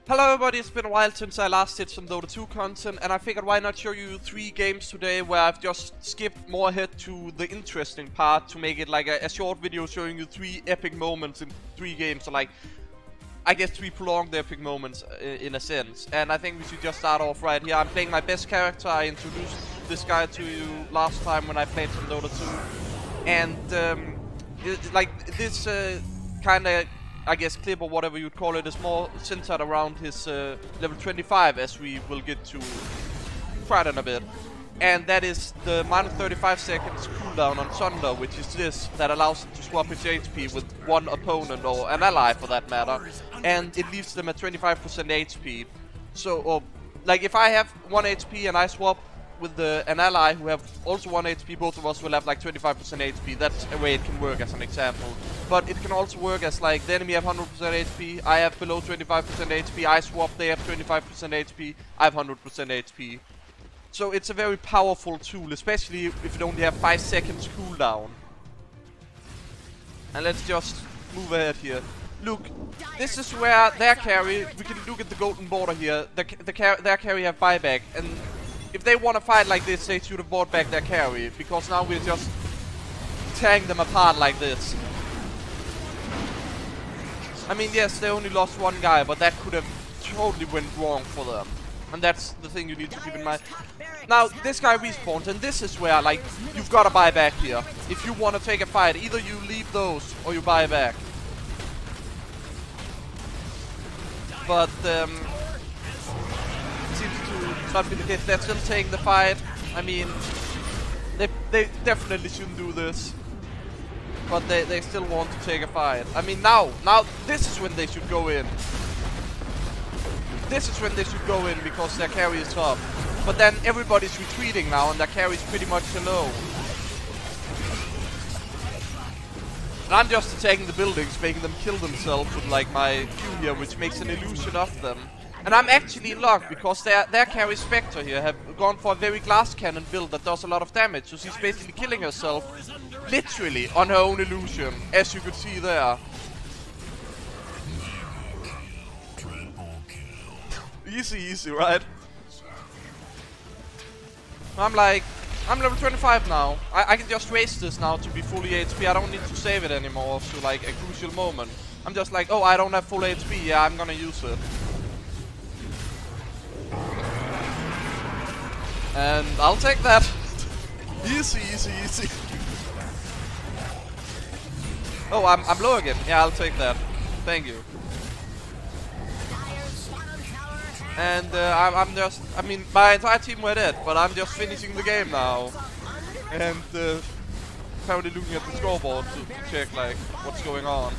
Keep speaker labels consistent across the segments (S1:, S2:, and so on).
S1: Hello everybody, it's been a while since I last did some Dota 2 content, and I figured why not show you 3 games today where I've just skipped more ahead to the interesting part to make it like a short video showing you 3 epic moments in 3 games, so like, I guess 3 prolonged epic moments in a sense. And I think we should just start off right here. I'm playing my best character. I introduced this guy to you last time when I played some Dota 2. And like this kinda, I guess, clip or whatever you'd call it is more centered around his level 25, as we will get to quite in a bit. And that is the minus 35 seconds cooldown on Thunder, which is this, that allows him to swap his HP with one opponent, or an ally for that matter. And it leaves them at 25% HP. So, like if I have 1 HP and I swap with an ally who have also 1 HP, both of us will have like 25% HP. That's a way it can work as an example. But it can also work as like the enemy have 100% HP, I have below 25% HP, I swap, they have 25% HP, I have 100% HP. So it's a very powerful tool, especially if it only have 5 seconds cooldown. And let's just move ahead here. Look, this is where their carry, we can look at the golden border here, their carry have buyback, and if they want to fight like this, they should have bought back their carry, because now we're just tearing them apart like this. I mean, yes, they only lost 1 guy, but that could have totally went wrong for them. And that's the thing you need to keep in mind. Now, this guy respawns, and this is where, like, you've got to buy back here. If you want to take a fight, either you leave those, or you buy back. But, seems to not be the case. They're still taking the fight. I mean, they definitely shouldn't do this. But they still want to take a fight. I mean, now this is when they should go in. This is when they should go in, because their carry is up. But then everybody's retreating now, and their carry is pretty much alone. And I'm just attacking the buildings, making them kill themselves with like my Q here, which makes an illusion of them. And I'm actually in luck, because their carry Spectre here have gone for a very glass cannon build that does a lot of damage. So she's basically killing herself, literally, on her own illusion, as you could see there. Easy, right? I'm level 25 now. I can just waste this now to be fully HP. I don't need to save it anymore to like a crucial moment. I'm just like, oh, I don't have full HP. Yeah, I'm gonna use it. And I'll take that. Easy. Oh, I'm low again. Yeah, I'll take that. Thank you. And I mean, my entire team were dead, but I'm just finishing the game now. And currently looking at the scoreboard to check like what's going on.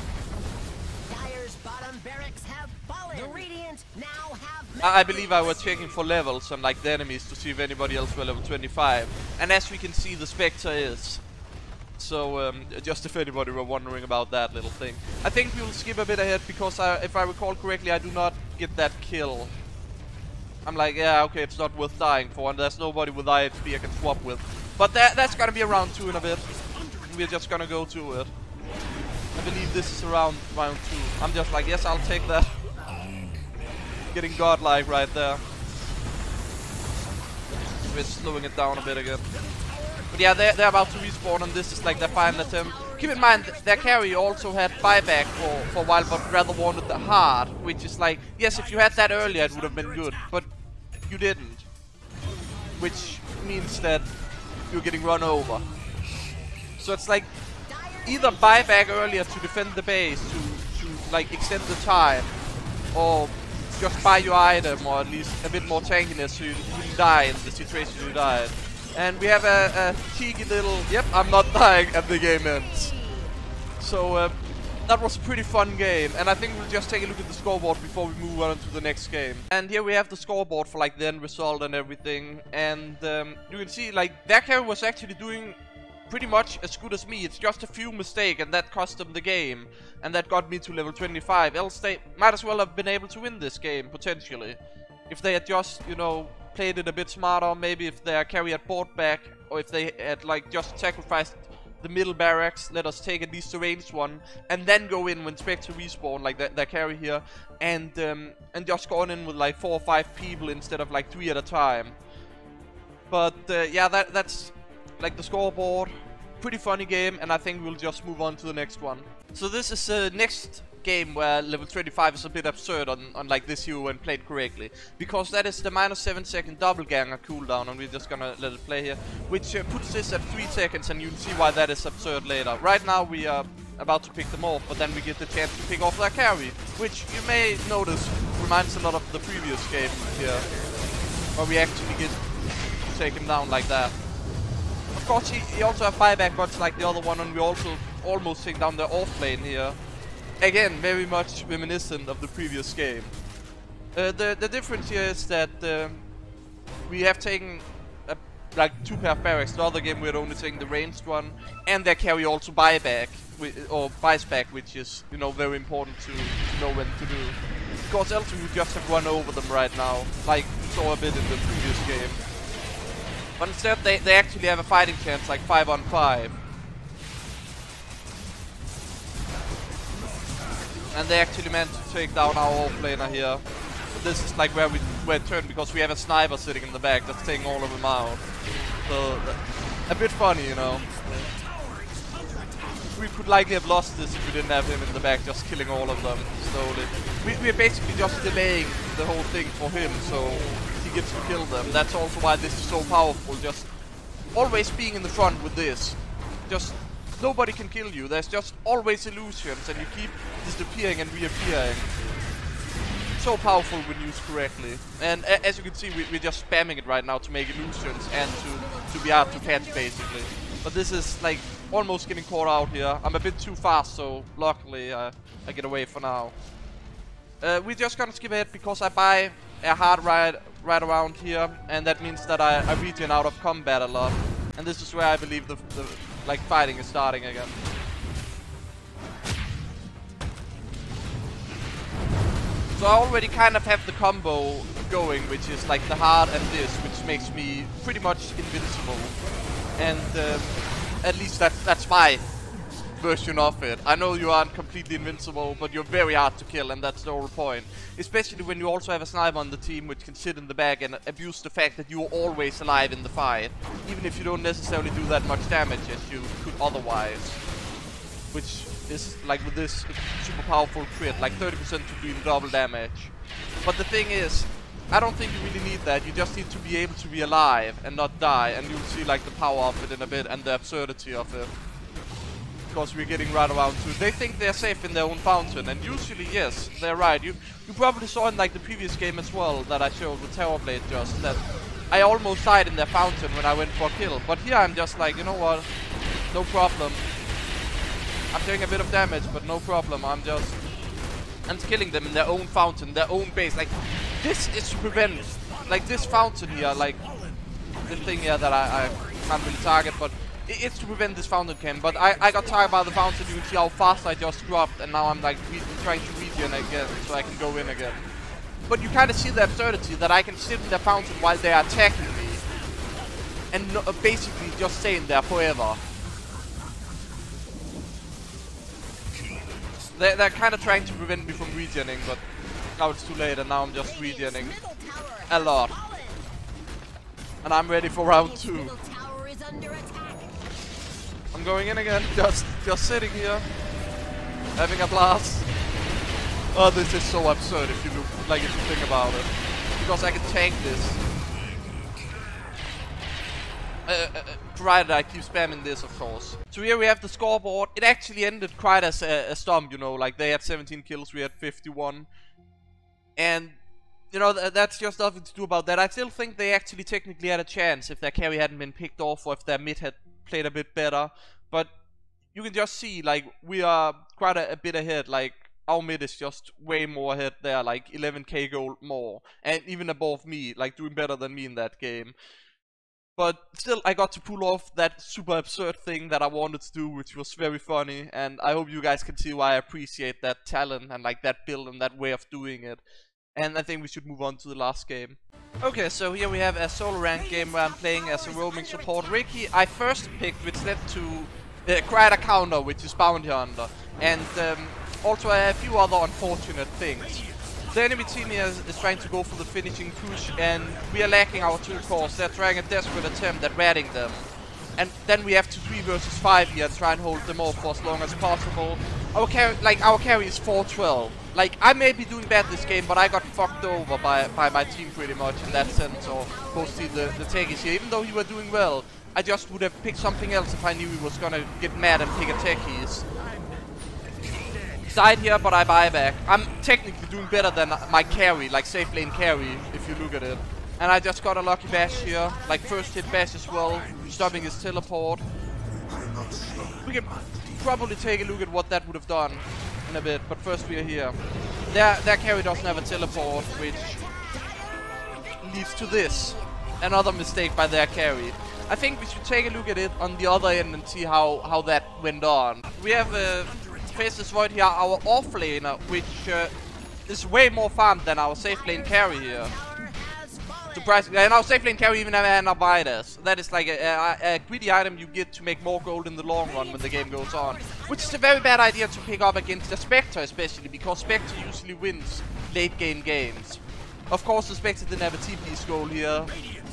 S1: I believe I was checking for levels on like the enemies to see if anybody else were level 25. And as we can see, the Spectre is. So, just if anybody were wondering about that little thing. I think we'll skip a bit ahead, because if I recall correctly, I do not get that kill. I'm like, yeah, okay, it's not worth dying for, and there's nobody with IHP I can swap with. But that's gonna be around 2 in a bit. We're just gonna go to it. I believe this is around round 2. I'm just like, yes, I'll take that. Getting godlike right there. We're slowing it down a bit again. But yeah, they're about to respawn, and this is like their final attempt. Keep in mind, their carry also had buyback for a while, but rather wanted the hard, which is like, yes, if you had that earlier, it would have been good, but you didn't. Which means that you're getting run over. So it's like, either buy back earlier to defend the base, to like extend the time, or just buy your item, or at least a bit more tankiness so you wouldn't die in the situation you died. And we have a cheeky little, yep, I'm not dying, and the game ends. So that was a pretty fun game, and I think we'll just take a look at the scoreboard before we move on to the next game. And here we have the scoreboard for like the end result and everything, and you can see like their carry was actually doing pretty much as good as me. It's just a few mistakes, and that cost them the game, and that got me to level 25. Else they might as well have been able to win this game, potentially. If they had just, you know, played it a bit smarter, maybe if their carry had bought back, or if they had like just sacrificed the middle barracks, let us take at least the ranged one, and then go in when Spectre respawn, like their carry here, and just go in with like 4 or 5 people instead of like 3 at a time. But yeah, that's like the scoreboard. Pretty funny game, and I think we'll just move on to the next one. So this is the next game where level 25 is a bit absurd on like this hero when played correctly, because that is the -7 second doppelganger cooldown, and we're just gonna let it play here, which puts this at 3 seconds, and you'll see why that is absurd later. Right now we are about to pick them off, but then we get the chance to pick off their carry, which you may notice reminds a lot of the previous game here, where we actually get to take him down like that. Of course he also have buyback much like the other one, and we also almost take down the off lane here. Again, very much reminiscent of the previous game. The difference here is that we have taken like 2 pair of barracks. The other game we had only taken the ranged one, and they carry also buyback, or buys back, which is, you know, very important to know when to do. Because else we would just have run over them right now, like we saw a bit in the previous game. But instead they actually have a fighting chance, like 5 on 5. And they actually managed to take down our offlaner here. But this is like where it turned, because we have a sniper sitting in the back that's taking all of them out. So, a bit funny, you know. We could likely have lost this if we didn't have him in the back just killing all of them slowly. We're basically just delaying the whole thing for him, so he gets to kill them. That's also why this is so powerful, just always being in the front with this. Just nobody can kill you, there's just always illusions, and you keep disappearing and reappearing. So powerful when used correctly. And as you can see, we're just spamming it right now to make illusions and to be hard to catch, basically. But this is like almost getting caught out here. I'm a bit too fast, so luckily I get away for now. We're just gonna skip ahead because I buy a hard right around here, and that means that I regen out of combat a lot. And this is where I believe the like fighting is starting again. So I already kind of have the combo going, which is like the hard and this, which makes me pretty much invincible. And at least that's my version of it. I know you aren't completely invincible, but you're very hard to kill, and that's the whole point. Especially when you also have a sniper on the team which can sit in the back and abuse the fact that you're always alive in the fight, even if you don't necessarily do that much damage as you could otherwise. Which is, like with this super powerful crit, like 30% to doing double damage. But the thing is, I don't think you really need that. You just need to be able to be alive and not die, and you'll see like the power of it in a bit and the absurdity of it. Because we're getting right around to it. They think they're safe in their own fountain, and usually yes, they're right. You probably saw in like the previous game as well that I showed with Terrorblade just that I almost died in their fountain when I went for a kill. But here I'm just like, you know what, no problem. I'm doing a bit of damage, but no problem. I'm killing them in their own fountain, their own base. Like, this is to prevent, like this fountain here, like the thing here that I can't really target, but it's to prevent this fountain camp. But I got targeted by the fountain. You can see how fast I just dropped, and now I'm like trying to regen again so I can go in again. But you kind of see the absurdity that I can sit in the fountain while they are attacking me, and basically just stay in there forever. They're kind of trying to prevent me from regening, but now it's too late, and now I'm just regening a lot. And I'm ready for round 2. I'm going in again, just sitting here, having a blast. Oh, this is so absurd if you think about it, because I can tank this. Provided I keep spamming this, of course. So here we have the scoreboard. It actually ended quite as a stomp, you know, like they had 17 kills, we had 51. And, you know, that's just nothing to do about that. I still think they actually technically had a chance if their carry hadn't been picked off, or if their mid had played a bit better. But you can just see, like, we are quite a bit ahead. Like, our mid is just way more ahead there, like 11k gold more. And even above me, like doing better than me in that game. But still, I got to pull off that super absurd thing that I wanted to do, which was very funny. And I hope you guys can see why I appreciate that talent and like that build and that way of doing it. And I think we should move on to the last game. Okay, so here we have a solo rank game where I'm playing as a roaming support Ricky. I first picked, which led to Crider counter, which is bounty hunter, and also a few other unfortunate things. The enemy team here is trying to go for the finishing push, and we are lacking our 2 cores. They're trying a desperate attempt at ratting them. And then we have to 3 versus 5 here and try and hold them off for as long as possible. Our carry is 412. Like, I may be doing bad this game, but I got fucked over by my team pretty much in that sense, or mostly the techies here. Even though you were doing well, I just would have picked something else if I knew he was gonna get mad and pick a techies. Died here, but I buy back. I'm technically doing better than my carry, like safe lane carry, if you look at it. And I just got a lucky bash here, like first hit bash as well, stopping his teleport. We can probably take a look at what that would have done in a bit, but first we are here. Their carry doesn't have a teleport, which leads to this. Another mistake by their carry. I think we should take a look at it on the other end and see how that went on. We have Faceless Void here, our offlaner, which is way more farmed than our safe lane carry here. Surprisingly, and our safe lane carry even have Anabidas. That is like a greedy item you get to make more gold in the long run when the game goes on. Which is a very bad idea to pick up against the Spectre, especially because Spectre usually wins late game games. Of course, the Spectre didn't have a TP scroll here,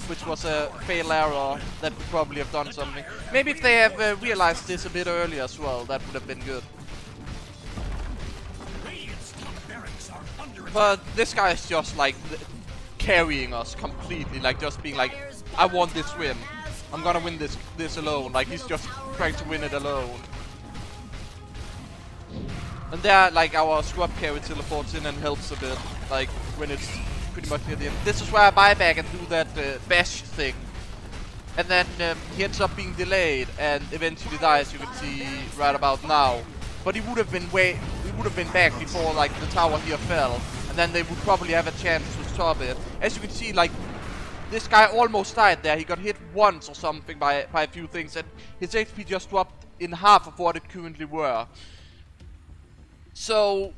S1: which was a fail error that would probably have done something. Maybe if they have realized this a bit earlier as well, that would have been good. But this guy is just like carrying us completely, like just being like, I want this win. I'm gonna win this alone. Like he's just trying to win it alone. And there, like our scrub carry teleports in and helps a bit, like when it's pretty much near the end. This is where I buy back and do that bash thing. And then he ends up being delayed and eventually dies, you can see right about now. But he would have been back before like the tower here fell. And then they would probably have a chance to stop it. As you can see, like, this guy almost died there. He got hit once or something by a few things, and his HP just dropped in half of what it currently were. So,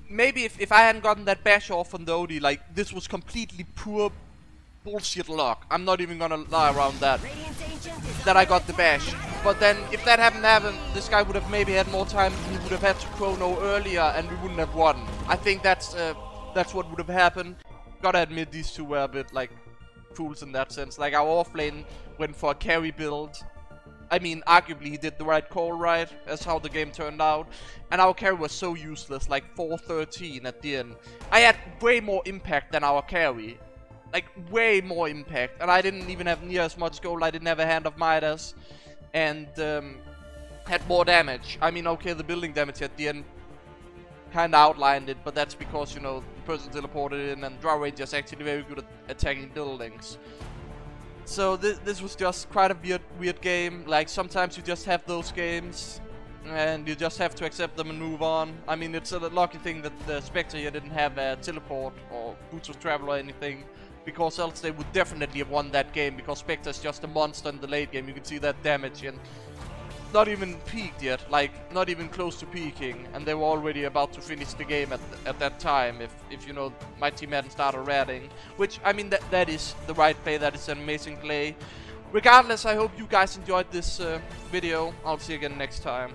S1: maybe if I hadn't gotten that bash off on the OD, like, this was completely pure bullshit luck. I'm not even gonna lie around that I got the bash. But then, if that hadn't happened, this guy would have maybe had more time. He would have had to chrono earlier, and we wouldn't have won. I think that's what would have happened. Gotta admit, these two were a bit like fools in that sense. Like our offlane went for a carry build. I mean, arguably he did the right call, right? That's how the game turned out. And our carry was so useless, like 413 at the end. I had way more impact than our carry. Like, way more impact. And I didn't even have near as much gold. I didn't have a Hand of Midas. And had more damage. I mean, okay, the building damage at the end kinda outlined it, but that's because, you know, the person teleported in and Draw Ranger is actually very good at attacking buildings. So this was just quite a weird game. Like, sometimes you just have those games and you just have to accept them and move on. I mean, it's a lucky thing that the Spectre here didn't have a teleport or Boots of Travel or anything, because else they would definitely have won that game, because Spectre is just a monster in the late game. You can see that damage, and not even peaked yet, like not even close to peaking, and they were already about to finish the game at that time if you know, my team hadn't started ratting, which, I mean, that is the right play. That is an amazing play. Regardless, I hope you guys enjoyed this video. I'll see you again next time.